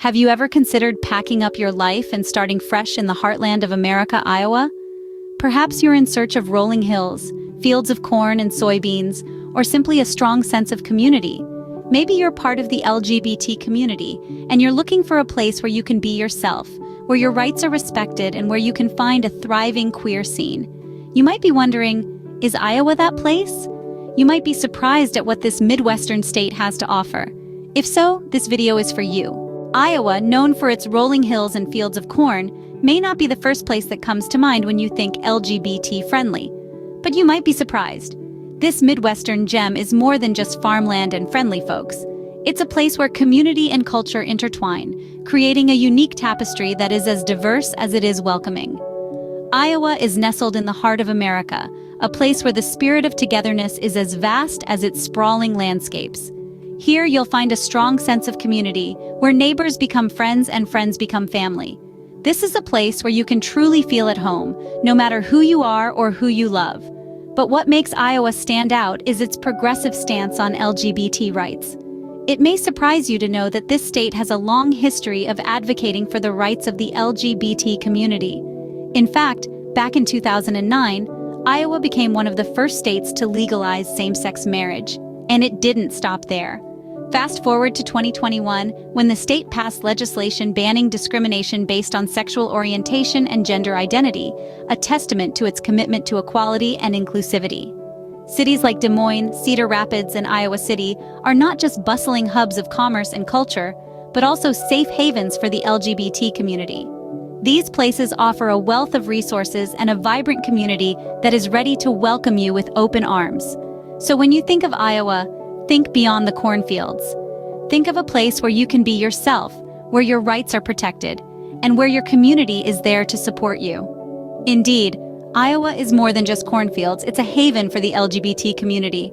Have you ever considered packing up your life and starting fresh in the heartland of America, Iowa? Perhaps you're in search of rolling hills, fields of corn and soybeans, or simply a strong sense of community. Maybe you're part of the LGBT community, and you're looking for a place where you can be yourself, where your rights are respected, and where you can find a thriving queer scene. You might be wondering, is Iowa that place? You might be surprised at what this Midwestern state has to offer. If so, this video is for you. Iowa, known for its rolling hills and fields of corn, may not be the first place that comes to mind when you think LGBT-friendly. But you might be surprised. This Midwestern gem is more than just farmland and friendly folks. It's a place where community and culture intertwine, creating a unique tapestry that is as diverse as it is welcoming. Iowa is nestled in the heart of America, a place where the spirit of togetherness is as vast as its sprawling landscapes. Here you'll find a strong sense of community, where neighbors become friends and friends become family. This is a place where you can truly feel at home, no matter who you are or who you love. But what makes Iowa stand out is its progressive stance on LGBT rights. It may surprise you to know that this state has a long history of advocating for the rights of the LGBT community. In fact, back in 2009, Iowa became one of the first states to legalize same-sex marriage. And it didn't stop there. Fast forward to 2021, when the state passed legislation banning discrimination based on sexual orientation and gender identity, a testament to its commitment to equality and inclusivity. Cities like Des Moines, Cedar Rapids, and Iowa City are not just bustling hubs of commerce and culture, but also safe havens for the LGBT community. These places offer a wealth of resources and a vibrant community that is ready to welcome you with open arms. So when you think of Iowa, think beyond the cornfields. Think of a place where you can be yourself, where your rights are protected, and where your community is there to support you. Indeed, Iowa is more than just cornfields, it's a haven for the LGBT community.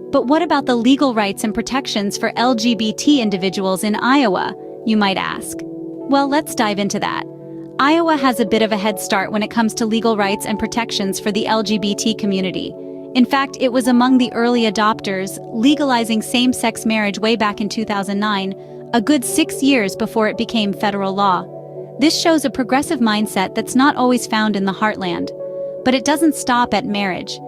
But what about the legal rights and protections for LGBT individuals in Iowa, you might ask? Well, let's dive into that. Iowa has a bit of a head start when it comes to legal rights and protections for the LGBT community. In fact, it was among the early adopters, legalizing same-sex marriage way back in 2009, a good 6 years before it became federal law. This shows a progressive mindset that's not always found in the heartland. But it doesn't stop at marriage.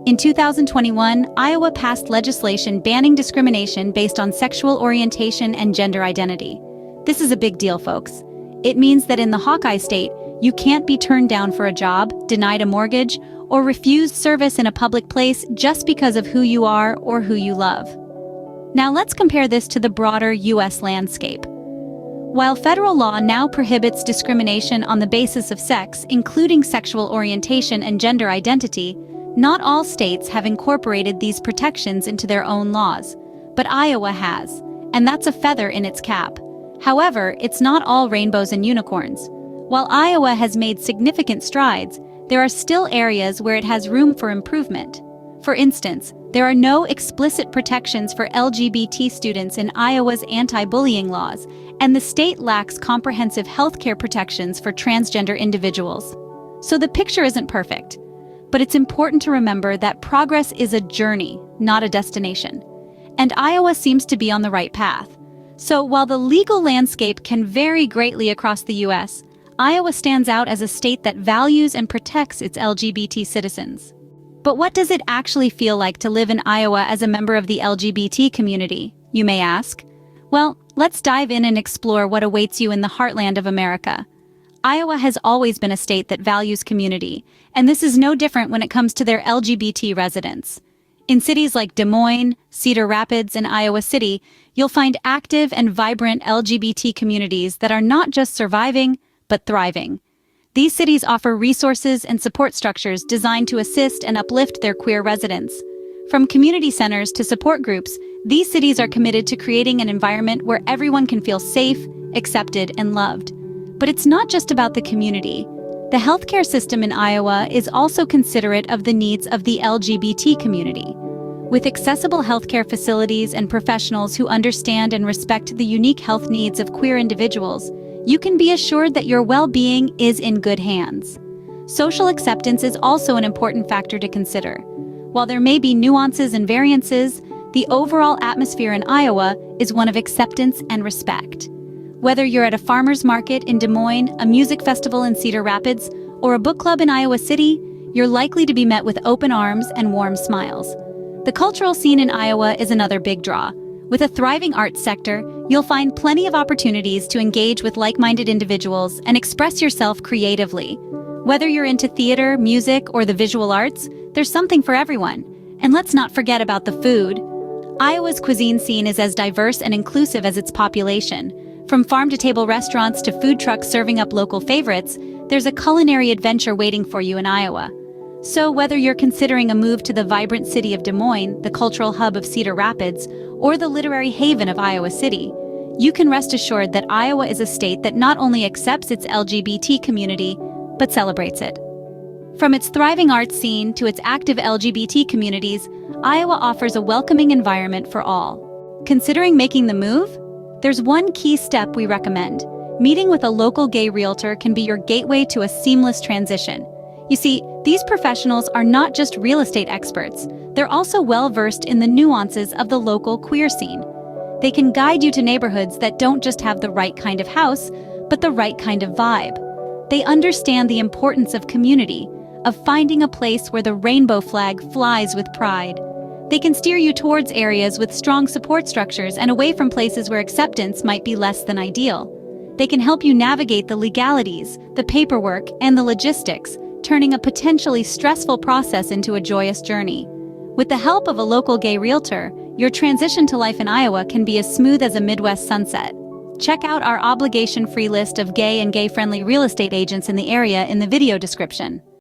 In 2021, Iowa passed legislation banning discrimination based on sexual orientation and gender identity. This is a big deal, folks. It means that in the Hawkeye State, you can't be turned down for a job, denied a mortgage, or refused service in a public place just because of who you are or who you love. Now let's compare this to the broader U.S. landscape. While federal law now prohibits discrimination on the basis of sex, including sexual orientation and gender identity, not all states have incorporated these protections into their own laws. But Iowa has, and that's a feather in its cap. However, it's not all rainbows and unicorns. While Iowa has made significant strides, there are still areas where it has room for improvement. For instance, there are no explicit protections for LGBT students in Iowa's anti-bullying laws, and the state lacks comprehensive healthcare protections for transgender individuals. So the picture isn't perfect, but it's important to remember that progress is a journey, not a destination. And Iowa seems to be on the right path. So while the legal landscape can vary greatly across the U.S., Iowa stands out as a state that values and protects its LGBT citizens. But what does it actually feel like to live in Iowa as a member of the LGBT community, you may ask? Well, let's dive in and explore what awaits you in the heartland of America. Iowa has always been a state that values community, and this is no different when it comes to their LGBT residents. In cities like Des Moines, Cedar Rapids, and Iowa City, you'll find active and vibrant LGBT communities that are not just surviving, but thriving. These cities offer resources and support structures designed to assist and uplift their queer residents. From community centers to support groups, these cities are committed to creating an environment where everyone can feel safe, accepted, and loved. But it's not just about the community. The healthcare system in Iowa is also considerate of the needs of the LGBT community. With accessible healthcare facilities and professionals who understand and respect the unique health needs of queer individuals, you can be assured that your well-being is in good hands. Social acceptance is also an important factor to consider. While there may be nuances and variances, the overall atmosphere in Iowa is one of acceptance and respect. Whether you're at a farmer's market in Des Moines, a music festival in Cedar Rapids, or a book club in Iowa City, you're likely to be met with open arms and warm smiles. The cultural scene in Iowa is another big draw. With a thriving arts sector, you'll find plenty of opportunities to engage with like-minded individuals and express yourself creatively. Whether you're into theater, music, or the visual arts, there's something for everyone. And let's not forget about the food. Iowa's cuisine scene is as diverse and inclusive as its population. From farm-to-table restaurants to food trucks serving up local favorites, there's a culinary adventure waiting for you in Iowa. So whether you're considering a move to the vibrant city of Des Moines, the cultural hub of Cedar Rapids, or the literary haven of Iowa City, you can rest assured that Iowa is a state that not only accepts its LGBT community, but celebrates it. From its thriving arts scene to its active LGBT communities, Iowa offers a welcoming environment for all. Considering making the move? There's one key step we recommend. Meeting with a local gay realtor can be your gateway to a seamless transition. You see, these professionals are not just real estate experts, they're also well-versed in the nuances of the local queer scene. They can guide you to neighborhoods that don't just have the right kind of house, but the right kind of vibe. They understand the importance of community, of finding a place where the rainbow flag flies with pride. They can steer you towards areas with strong support structures and away from places where acceptance might be less than ideal. They can help you navigate the legalities, the paperwork, and the logistics, turning a potentially stressful process into a joyous journey. With the help of a local gay realtor, your transition to life in Iowa can be as smooth as a Midwest sunset. Check out our obligation-free list of gay and gay-friendly real estate agents in the area in the video description.